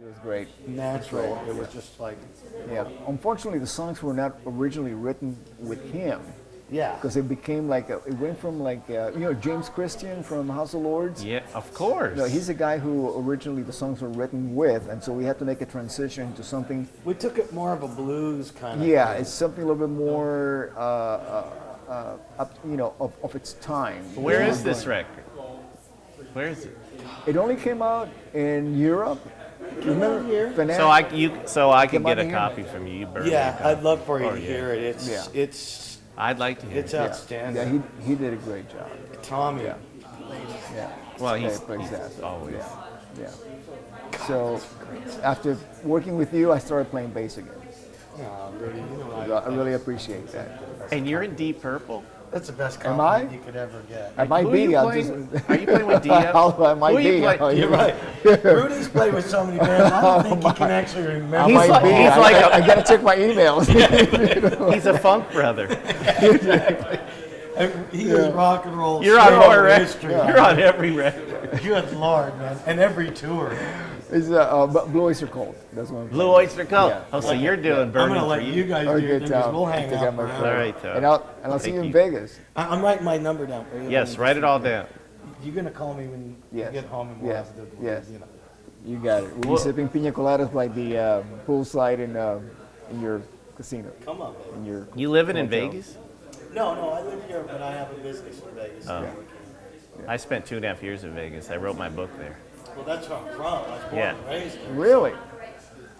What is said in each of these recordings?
It was great. natural. It was just like, Yeah. Unfortunately, the songs were not originally written with him yeah. because it became it went from James Christian from House of Lords. Yeah, of course. No, he's a guy who originally the songs were written with, and so we had to make a transition to something. We took it more of a blues kind of Yeah, thing. it's something a little bit more, of its time. Where is this record? Where is it? It only came out in Europe. Remember here. Fanatic? So I can Come get on a here. copy from you. You burn me a Yeah, copy. I'd love for you Oh, to yeah. hear it. Yeah. It's I'd like to hear it's it. outstanding. Yeah, he did a great job. Tommy. Yeah. Yeah. Well, Yeah, he's exactly. always. Yeah. So after working with you, I started playing bass again. Oh, Rudy, you know So I really appreciate that. And you're in Deep Purple? that's the best Am compliment I? you could ever get. I might Who are you be. I'm playing? just. Are you playing with Dio? I might Who are you be. playing- You're right. Rudy's played with so many bands. I don't think he can actually I remember. He's might like- be. he's I, like I gotta check my emails. He's a funk brother. He is rock and roll. You're on solo more records. history. You're on every record. Good Lord, man. And every tour. It's Blue Oyster Cult. That's what I'm Blue Oyster Cult. Yeah. Oh, so you're doing I'm Burning going to for let you guys do Okay, your thing 'cause Tom. we'll hang Take out. out my forever. phone. All right, Tom. And I'll see Thank you in you. Vegas. I'm writing my number down for you. Yes, write it all down. You're going to call me when Yes. you get home and we'll Yes. have to do Yes. you know. You got it. We'll be Well- sipping pina coladas by the poolside in your casino. Come on, baby. In your You living in hotel. Vegas? No, I live here, but I have a business in Vegas. Oh. I spent 2.5 years in Vegas. I wrote my book there. Well, that's where I'm from. I was born Yeah. and raised there. Really?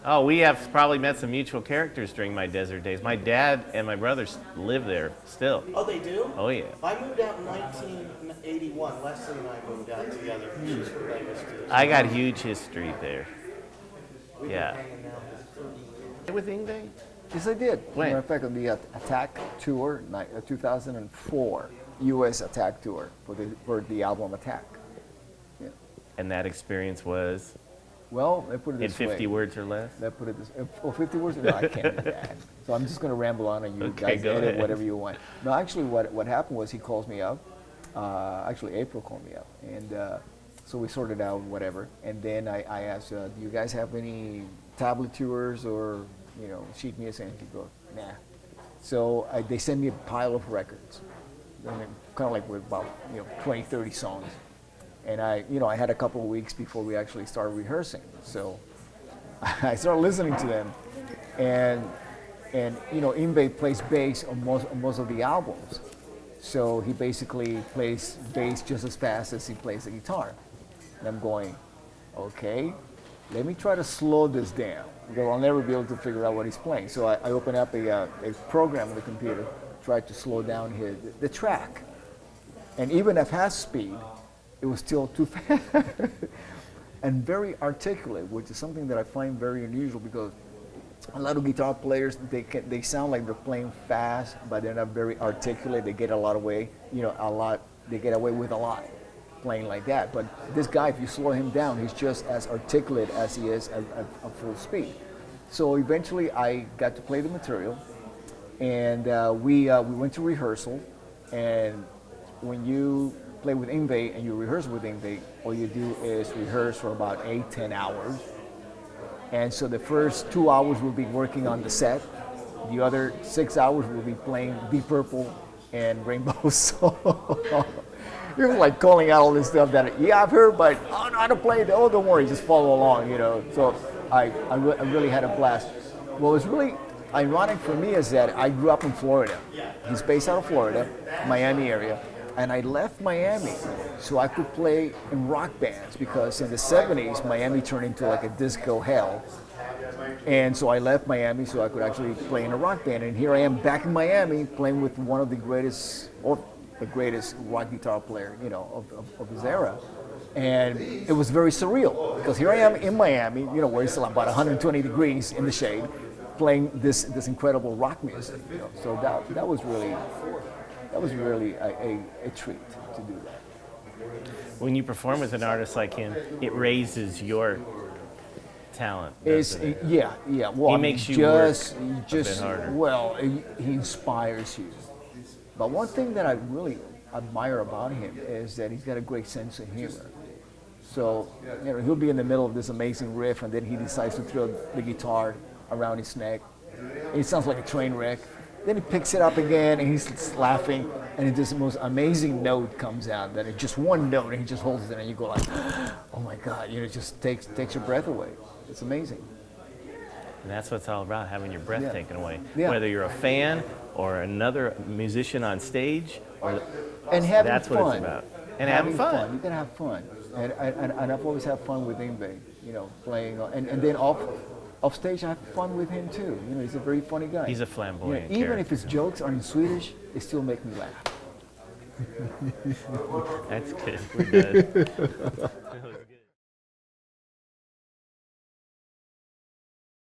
Oh, we have probably met some mutual characters during my desert days. My dad and my brothers live there still. Oh, they do? Oh, yeah. I moved out in 1981. Leslie and I moved out together. She's from Vegas, too. I got huge history there. We've Yeah. been hanging out for 30 years. With Yngwie? Yes, I did. When? Matter of fact, on the Attack Tour, 2004, U.S. Attack Tour for the album Attack. Yeah. And that experience was Well, they put it in this 50 way. words or less? They put it this. 50 words? No, I can't do that. So I'm just going to ramble on, and you Okay, guys go edit ahead. whatever you want. No, actually, what happened was he calls me up. Actually, April called me up, and so we sorted out whatever. And then I asked, "Do you guys have any tablet tours or sheet music?" And he goes, "Nah." So they sent me a pile of records, kind of like with about 20, 30 songs. And I had a couple of weeks before we actually started rehearsing. So I started listening to them, and Yngwie plays bass on most of the albums. So he basically plays bass just as fast as he plays the guitar. And I'm going, okay, let me try to slow this down because I'll never be able to figure out what he's playing. So I open up a program on the computer, tried to slow down the track, and even at fast speed, it was still too fast and very articulate, which is something that I find very unusual because a lot of guitar players they sound like they're playing fast, but they're not very articulate. They get they get away with a lot playing like that. But this guy, if you slow him down, he's just as articulate as he is at full speed. So eventually, I got to play the material, and we went to rehearsal, and when you play with Yngwie and you rehearse with Yngwie, all you do is rehearse for about 8-10 hours. And so the first 2 hours we'll be working on the set. The other 6 hours we'll be playing Deep Purple and Rainbow Soul. It was like calling out all this stuff that, I've heard, but I don't know how to play it. Oh, don't worry, just follow along, So I really had a blast. What was really ironic for me is that I grew up in Florida. He's based out of Florida, Miami area. And I left Miami so I could play in rock bands because in the 70s, Miami turned into like a disco hell. And so I left Miami so I could actually play in a rock band. And here I am back in Miami playing with one of the greatest, or the greatest rock guitar player, of his era. And it was very surreal because here I am in Miami, where it's about 120 degrees in the shade, playing this incredible rock music. So that was really a treat to do that. When you perform with an artist like him, it raises your talent. doesn't it? Yeah. Well, He I mean, makes you just, work just a bit harder. Well, he inspires you. But one thing that I really admire about him is that he's got a great sense of humor. So, you know, he'll be in the middle of this amazing riff, and then he decides to throw the guitar around his neck. It sounds like a train wreck. Then he picks it up again, and he's laughing, and this most amazing note comes out. That it's just one note, and he just holds it, and you go like, "Oh my God!" You know, it just takes your breath away. It's amazing. And that's what it's all about, having your breath Yeah. taken away. Yeah. Whether you're a fan or another musician on stage, or And having that's fun. what it's about. And having fun. You gotta have fun. And I've always had fun with Yngwie, you know, playing. And then off stage, I have fun with him too. You know, he's a very funny guy. He's a You know, flamboyant even if character. his jokes are in Swedish, they still make me laugh. That's good. We're good.